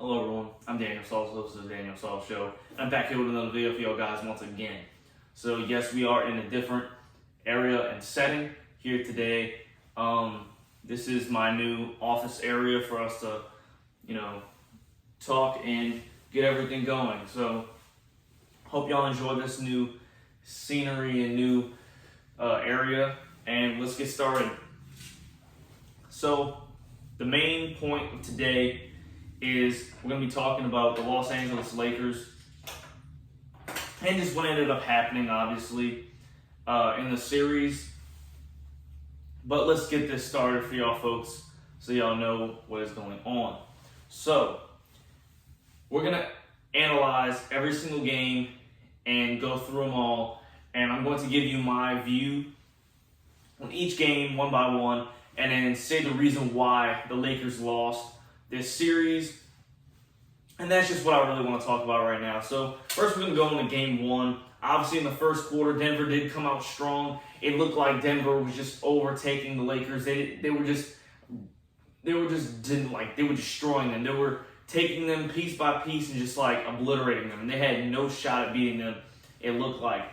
Hello everyone, I'm Daniel Sauls, host of the Daniel Sauls Show. I'm back here with another video for y'all guys once again. So yes, we are in a different area and setting here today. This is my new office area for us to, talk and get everything going. So hope y'all enjoy this new scenery and new area, and let's get started. So the main point of today is we're going to be talking about the Los Angeles Lakers and just what ended up happening, obviously, in the series. But let's get this started for y'all folks so y'all know what is going on. So we're going to analyze every single game and go through them all, and I'm going to give you my view on each game one by one, and then say the reason why the Lakers lost this series. And that's just what I really want to talk about right now. So first we're going to go into game one. Obviously in the first quarter, Denver did come out strong. It looked like Denver was just overtaking the Lakers. They were destroying them. They were taking them piece by piece and just like obliterating them. And they had no shot at beating them, it looked like.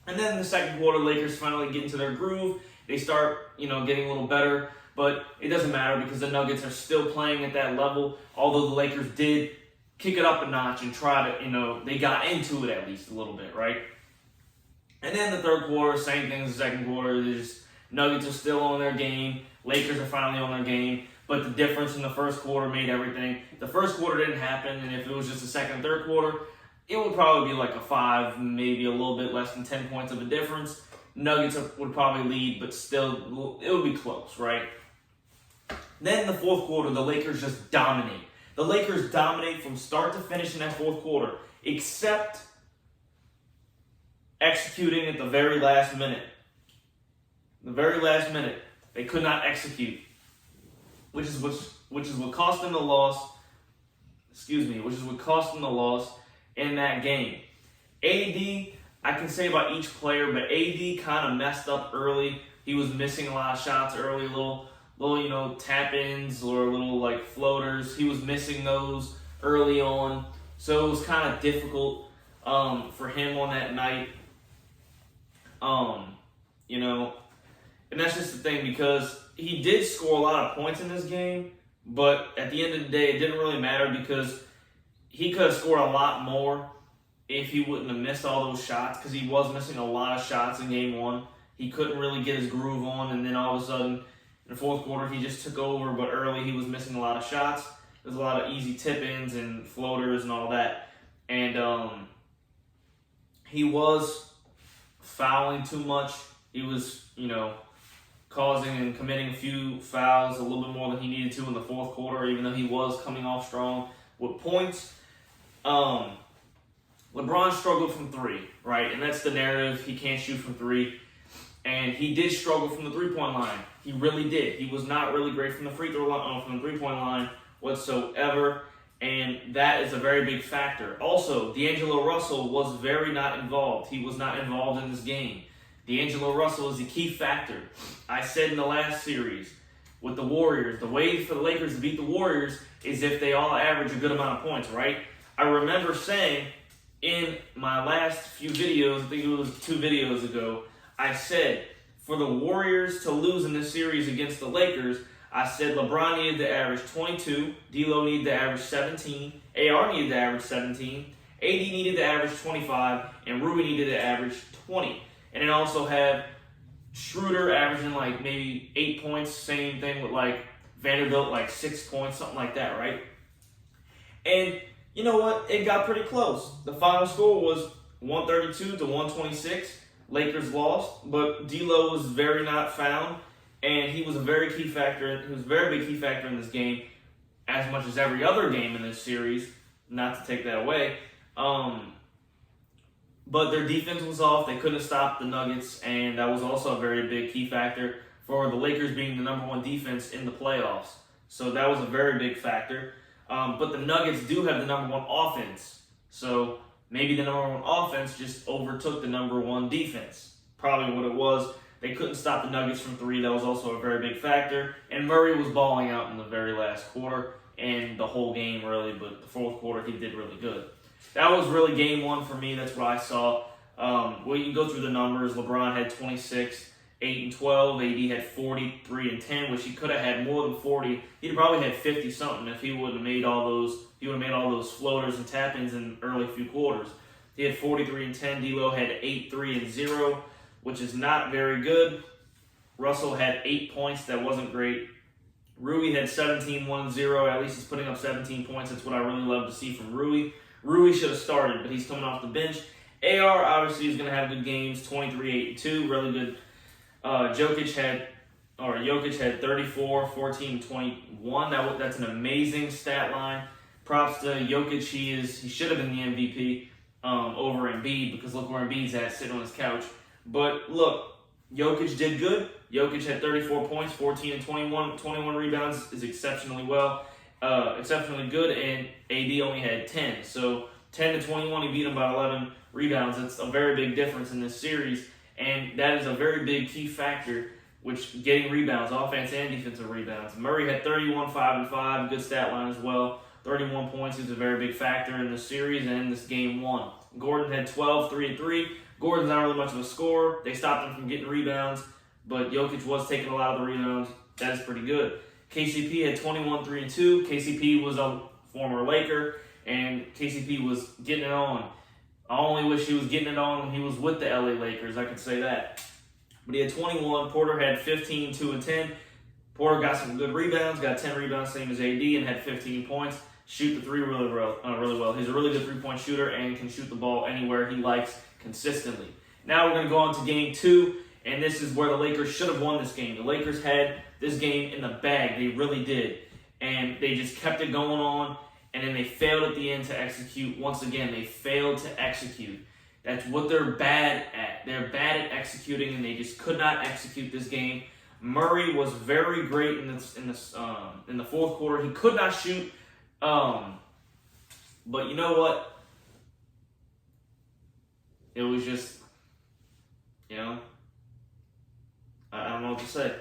And then in the second quarter, Lakers finally get into their groove. They start, getting a little better. But it doesn't matter because the Nuggets are still playing at that level, although the Lakers did kick it up a notch and try to, they got into it at least a little bit, right? And then the third quarter, same thing as the second quarter. Nuggets are still on their game. Lakers are finally on their game. But the difference in the first quarter made everything. The first quarter didn't happen, and if it was just the second and third quarter, it would probably be like a 5, maybe a little bit less than 10 points of a difference. Nuggets would probably lead, but still, it would be close, right? Then in the fourth quarter, the Lakers just dominate. The Lakers dominate from start to finish in that fourth quarter, except executing at the very last minute. The very last minute, they could not execute, which is what cost them the loss. Which is what cost them the loss in that game. AD, I can say about each player, but AD kind of messed up early. He was missing a lot of shots early, little tap-ins or little like floaters. He was missing those early on, so it was kind of difficult for him on that night. And that's just the thing, because he did score a lot of points in this game, but at the end of the day, it didn't really matter because he could have scored a lot more if he wouldn't have missed all those shots, because he was missing a lot of shots in game one. He couldn't really get his groove on, and then all of a sudden, in the fourth quarter, he just took over, but early he was missing a lot of shots. There's a lot of easy tip-ins and floaters and all that. And he was fouling too much. He was, causing and committing a few fouls, a little bit more than he needed to in the fourth quarter, even though he was coming off strong with points. LeBron struggled from three, right? And that's the narrative. He can't shoot from three. And he did struggle from the three-point line. He really did. He was not really great from the free throw line, from the three-point line whatsoever, and that is a very big factor. Also, D'Angelo Russell was very not involved. He was not involved in this game. D'Angelo Russell is a key factor. I said in the last series with the Warriors, the way for the Lakers to beat the Warriors is if they all average a good amount of points, right? I remember saying in my last few videos, I think it was 2 videos ago, I said, for the Warriors to lose in this series against the Lakers, I said LeBron needed to average 22, D'Lo needed to average 17, AR needed to average 17, AD needed to average 25, and Rui needed to average 20. And then also have Schroeder averaging like maybe 8 points, same thing with like Vanderbilt, like 6 points, something like that, right? And you know what? It got pretty close. The final score was 132 to 126. Lakers lost, but D'Lo was very not found, and he was a very key factor. He was a very big key factor in this game, as much as every other game in this series. Not to take that away, but their defense was off. They couldn't stop the Nuggets, and that was also a very big key factor for the Lakers being the number 1 defense in the playoffs. So that was a very big factor. But the Nuggets do have the number 1 offense, so maybe the number 1 offense just overtook the number 1 defense. Probably what it was. They couldn't stop the Nuggets from 3. That was also a very big factor. And Murray was balling out in the very last quarter. in the whole game, really, but the fourth quarter he did really good. That was really game one for me. That's what I saw. Well, you can go through the numbers. LeBron had 26, 8 and 12. AD had 43 and 10, which he could have had more than 40. He'd probably had 50 something if he would have made all those. He would have made all those floaters and tap-ins in the early few quarters. He had 43 and 10. D'Lo had 8, 3 and 0, which is not very good. Russell had 8 points. That wasn't great. Rui had 17, 1, 0. At least he's putting up 17 points. That's what I really love to see from Rui. Rui should have started, but he's coming off the bench. AR obviously is going to have good games, 23, 8, and 2, really good. Jokic had 34, 14, 21. That's an amazing stat line. Props to Jokic. He should have been the MVP over Embiid, because look where Embiid's at, sitting on his couch. But look, Jokic did good. Jokic had 34 points, 14 and 21 rebounds is exceptionally good, and AD only had 10. So 10 to 21, he beat him by 11 rebounds. That's a very big difference in this series, and that is a very big key factor, which getting rebounds, offense and defensive rebounds. Murray had 31, 5 and 5, good stat line as well. 31 points. He was a very big factor in this series and in this game one. Gordon had 12, 3 and 3. Gordon's not really much of a scorer. They stopped him from getting rebounds, but Jokic was taking a lot of the rebounds. That is pretty good. KCP had 21, 3 and 2. KCP was a former Laker, and KCP was getting it on. I only wish he was getting it on when he was with the LA Lakers, I could say that. But he had 21. Porter had 15, 2 and 10. Porter got some good rebounds, got 10 rebounds, same as AD, and had 15 points. Shoot the three really well. He's a really good three-point shooter and can shoot the ball anywhere he likes consistently. Now we're going to go on to game two, and this is where the Lakers should have won this game. The Lakers had this game in the bag. They really did. And they just kept it going on, and then they failed at the end to execute. Once again, they failed to execute. That's what they're bad at. They're bad at executing, and they just could not execute this game. Murray was very great in the fourth quarter. He could not shoot. But you know what? It was just, I don't know what to say.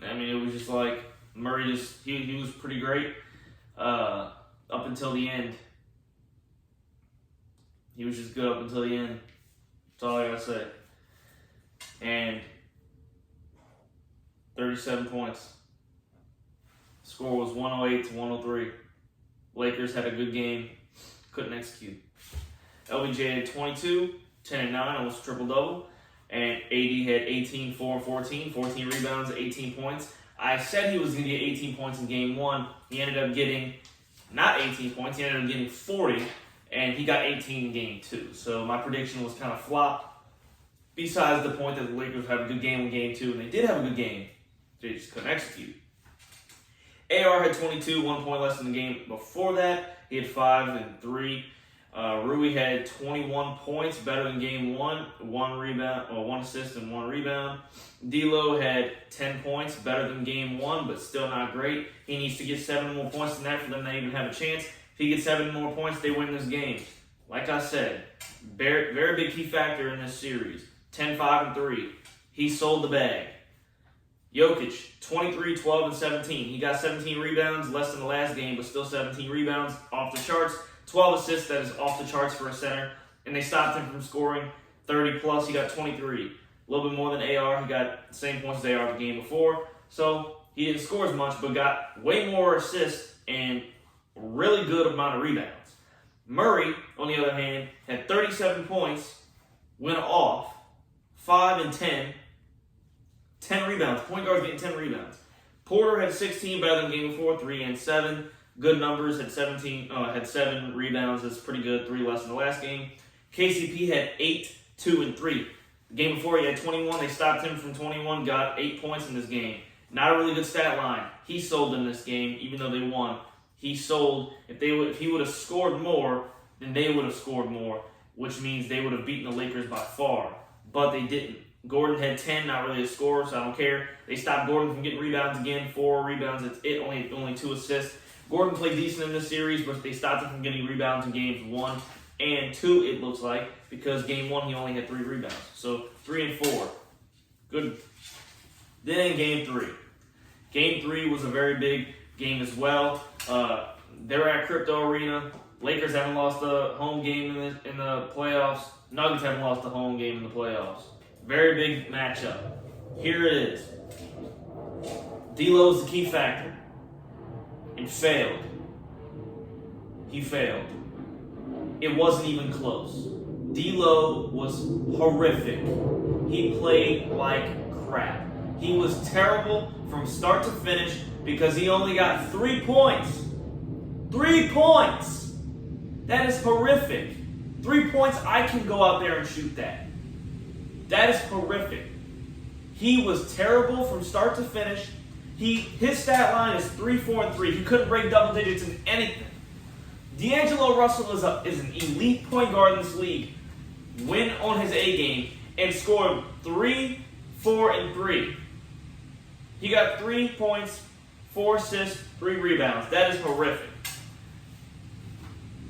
I mean, it was just like Murray he was pretty great up until the end. He was just good up until the end. That's all I gotta say. And 37 points. Score was 108 to 103. Lakers had a good game, couldn't execute. LBJ had 22, 10 and 9, almost triple-double. And AD had 18, 4 and 14 rebounds, 18 points. I said he was going to get 18 points in game one. He ended up getting not 18 points, he ended up getting 40, and he got 18 in game two. So my prediction was kind of flopped. Besides the point that the Lakers had a good game in game two, and they did have a good game, they just couldn't execute. AR had 22, 1 point less than the game before that. He had 5 and 3. Rui had 21 points, better than game one. 1 assist and 1 rebound. D'Lo had 10 points, better than game one, but still not great. He needs to get 7 more points than that for them to even have a chance. If he gets 7 more points, they win this game. Like I said, very, very big key factor in this series. 10, 5, and 3. He sold the bag. Jokic, 23, 12, and 17. He got 17 rebounds, less than the last game, but still 17 rebounds, off the charts. 12 assists, that is off the charts for a center. And they stopped him from scoring 30 plus. He got 23. A little bit more than AR. He got the same points as AR the game before. So he didn't score as much, but got way more assists and really good amount of rebounds. Murray, on the other hand, had 37 points, went off, 5 and 10. 10 rebounds. Point guard's getting 10 rebounds. Porter had 16, better than game before, 3 and 7. Good numbers, had 7 rebounds. That's pretty good, 3 less than the last game. KCP had 8, 2, and 3. The game before he had 21. They stopped him from 21, got 8 points in this game. Not a really good stat line. He sold in this game, even though they won. He sold. If he would have scored more, then they would have scored more, which means they would have beaten the Lakers by far. But they didn't. Gordon had 10, not really a scorer, so I don't care. They stopped Gordon from getting rebounds again, 4 rebounds. It's it, only 2 assists. Gordon played decent in this series, but they stopped him from getting rebounds in games 1 and 2, it looks like, because game 1 he only had 3 rebounds. So 3 and 4. Good. Then game 3. Game 3 was a very big game as well. They're at Crypto Arena. Lakers haven't lost a home game in the playoffs. Nuggets haven't lost a home game in the playoffs. Very big matchup. Here it is. D'Lo's the key factor. And failed. He failed. It wasn't even close. D'Lo was horrific. He played like crap. He was terrible from start to finish because he only got 3 points. 3 points! That is horrific. 3 points, I can go out there and shoot that. That is horrific. He was terrible from start to finish. His stat line is 3, 4, and 3. He couldn't break double digits in anything. D'Angelo Russell is an elite point guard in this league. Went on his A game and scored 3, 4, and 3. He got 3 points, 4 assists, 3 rebounds. That is horrific.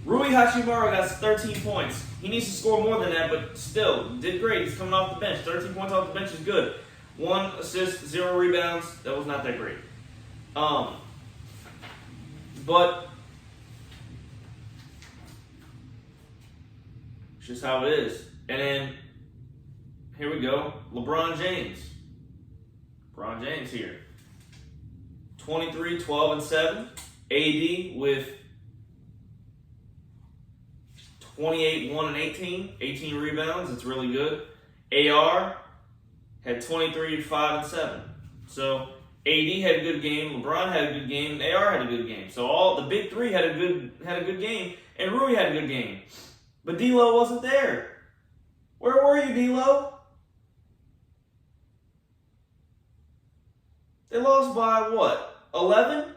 Rui Hachimura got 13 points. He needs to score more than that, but still, did great. He's coming off the bench. 13 points off the bench is good. 1 assist, 0 rebounds. That was not that great. But it's just how it is. And then, here we go. LeBron James. LeBron James here. 23, 12, and 7. AD with 28, 1, and 18. 18 rebounds. It's really good. AR had 23, 5, and 7. So AD had a good game. LeBron had a good game. And AR had a good game. So all the big three had a good game. And Rui had a good game. But D'Lo wasn't there. Where were you, D'Lo? They lost by what? 11?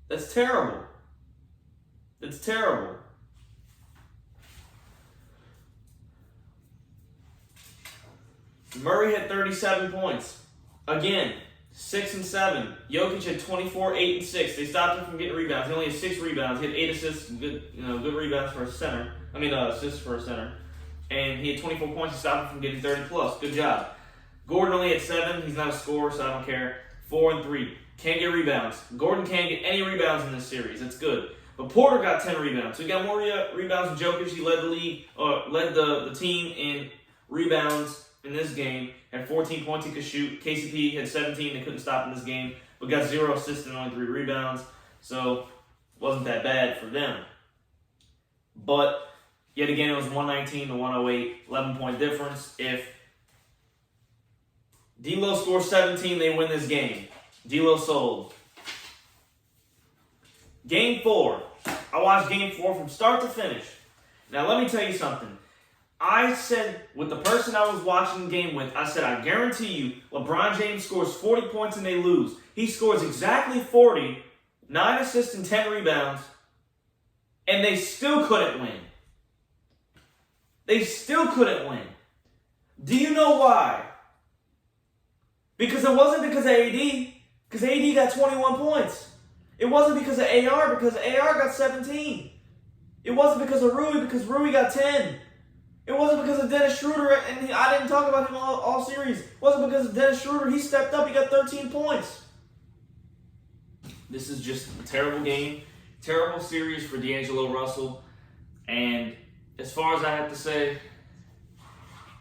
That's terrible. It's terrible. Murray had 37 points. Again, 6 and 7. Jokic had 24, 8 and 6. They stopped him from getting rebounds. He only had 6 rebounds. He had 8 assists, good rebounds for a center. Assists for a center. And he had 24 points to stop him from getting 30 plus. Good job. Gordon only had 7. He's not a scorer, so I don't care. 4 and 3. Can't get rebounds. Gordon can't get any rebounds in this series. That's good. But Porter got 10 rebounds. So he got more rebounds than Jokic. He led the league, led the team in rebounds in this game. Had 14 points he could shoot. KCP had 17. They couldn't stop in this game. But got 0 assists and only 3 rebounds. So it wasn't that bad for them. But yet again, it was 119 to 108. 11-point difference. If D'Lo scores 17, they win this game. D'Lo sold. Game 4. I watched Game 4 from start to finish. Now, let me tell you something. I said, with the person I was watching the game with, I said, I guarantee you, LeBron James scores 40 points and they lose. He scores exactly 40, 9 assists and 10 rebounds, and they still couldn't win. They still couldn't win. Do you know why? Because it wasn't because of AD. Because AD got 21 points. It wasn't because of AR, because AR got 17. It wasn't because of Rui, because Rui got 10. It wasn't because of Dennis Schroeder, and I didn't talk about him all series. It wasn't because of Dennis Schroeder. He stepped up. He got 13 points. This is just a terrible game. Terrible series for D'Angelo Russell. And as far as I have to say,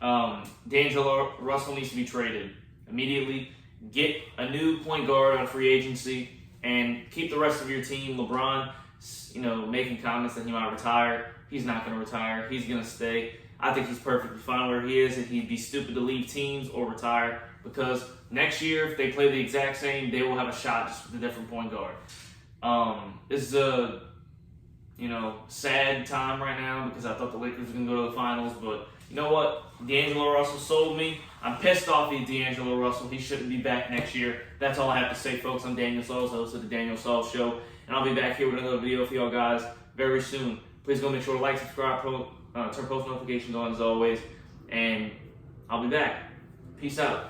D'Angelo Russell needs to be traded immediately. Get a new point guard on free agency and keep the rest of your team. LeBron, making comments that he might retire. He's not going to retire. He's going to stay. I think he's perfectly fine where he is, and he'd be stupid to leave teams or retire because next year, if they play the exact same, they will have a shot just with a different point guard. This is a sad time right now because I thought the Lakers were going to go to the finals, but you know what? D'Angelo Russell sold me. I'm pissed off at D'Angelo Russell. He shouldn't be back next year. That's all I have to say, folks. I'm Daniel Sauls, host of the Daniel Sauls Show, and I'll be back here with another video for y'all guys very soon. Please go make sure to like, subscribe, turn post notifications on as always, and I'll be back. Peace out.